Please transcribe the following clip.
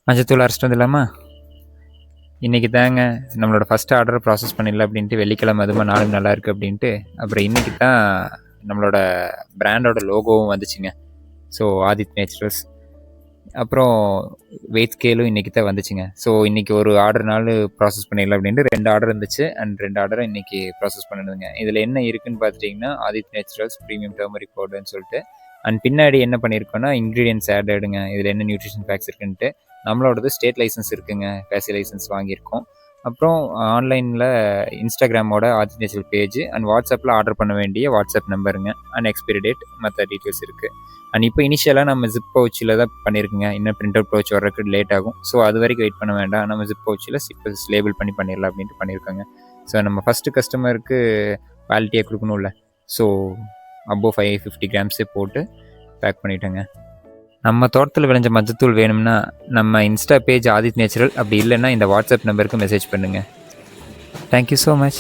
மஞ்சத்தூள் அரைச்சிட்டு வந்துடலாமா? இன்றைக்கி தாங்க நம்மளோட ஃபஸ்ட் ஆர்டர் ப்ராசஸ் பண்ணிடலாம் அப்படின்ட்டு, வெள்ளிக்கிழமை அதுமா நாளும் நல்லா இருக்குது அப்படின்ட்டு, அப்புறம் இன்றைக்கி தான் நம்மளோட பிராண்டோட லோகோவும் வந்துச்சுங்க. So Aadhith Naturals. அப்புறம் வெயிட் ஸ்கேலும் இன்றைக்கி தான் வந்துச்சுங்க. ஸோ இன்றைக்கி ஒரு ஆர்டர்னாலும் ப்ராசஸ் பண்ணிடலாம் அப்படின்ட்டு 2 ஆர்டர் இருந்துச்சு. அண்ட் 2 ஆர்டரும் இன்றைக்கி ப்ராசஸ் பண்ணணுங்க. இதில் என்ன இருக்குதுன்னு பார்த்துட்டிங்கன்னா, ஆதித் நேச்சுரல்ஸ் ப்ரீமியம் டர்மரிக் பவுடர்னு சொல்லிட்டு, அண்ட் பின்னாடி என்ன பண்ணியிருக்கோன்னா இன்க்ரீடியன்ட்ஸ் ஆடடுங்க. இதில் என்ன நியூட்ரிஷன் ஃபேக்ட்ஸ் இருக்குன்ட்டு. நம்மளோடது ஸ்டேட் லைசன்ஸ் இருக்குங்க, பேசி லைசன்ஸ் வாங்கியிருக்கோம். அப்புறம் ஆன்லைனில் இன்ஸ்டாகிராமோட ஆதித் நேச்சுரல் பேஜ் அண்ட் வாட்ஸ்அப்பில் ஆர்டர் பண்ண வேண்டிய வாட்ஸ்அப் நம்பருங்க. அண்ட் எக்ஸ்பைரி டேட் மற்ற டீட்டெயில்ஸ் இருக்குது. அண்ட் இப்போ இனிஷியலாக நம்ம ஜிப் பவுச்சில் தான் பண்ணியிருக்குங்க. இன்னும் பிரிண்ட் அவுட் பவுச் வர்றதுக்கு லேட் ஆகும். ஸோ அது வரைக்கும் வெயிட் பண்ண வேண்டாம். நம்ம ஜிப் பவுச்சில் லேபிள் பண்ணிடலாம் அப்படின்ட்டு பண்ணியிருக்கோங்க. ஸோ நம்ம ஃபஸ்ட்டு கஸ்டமருக்கு குவாலிட்டியாக கொடுக்கணும்ல. ஸோ அபோவ் 550 கிராம்ஸே போட்டு பேக் பண்ணிட்டேங்க. நம்ம தோட்டத்தில் விளைஞ்ச மஞ்சத்தூள் வேணும்னா நம்ம இன்ஸ்டா பேஜ் ஆதித் நேச்சுரல், அப்படி இல்லைன்னா இந்த வாட்ஸ்அப் நம்பருக்கு மெசேஜ் பண்ணுங்கள். Thank you so much.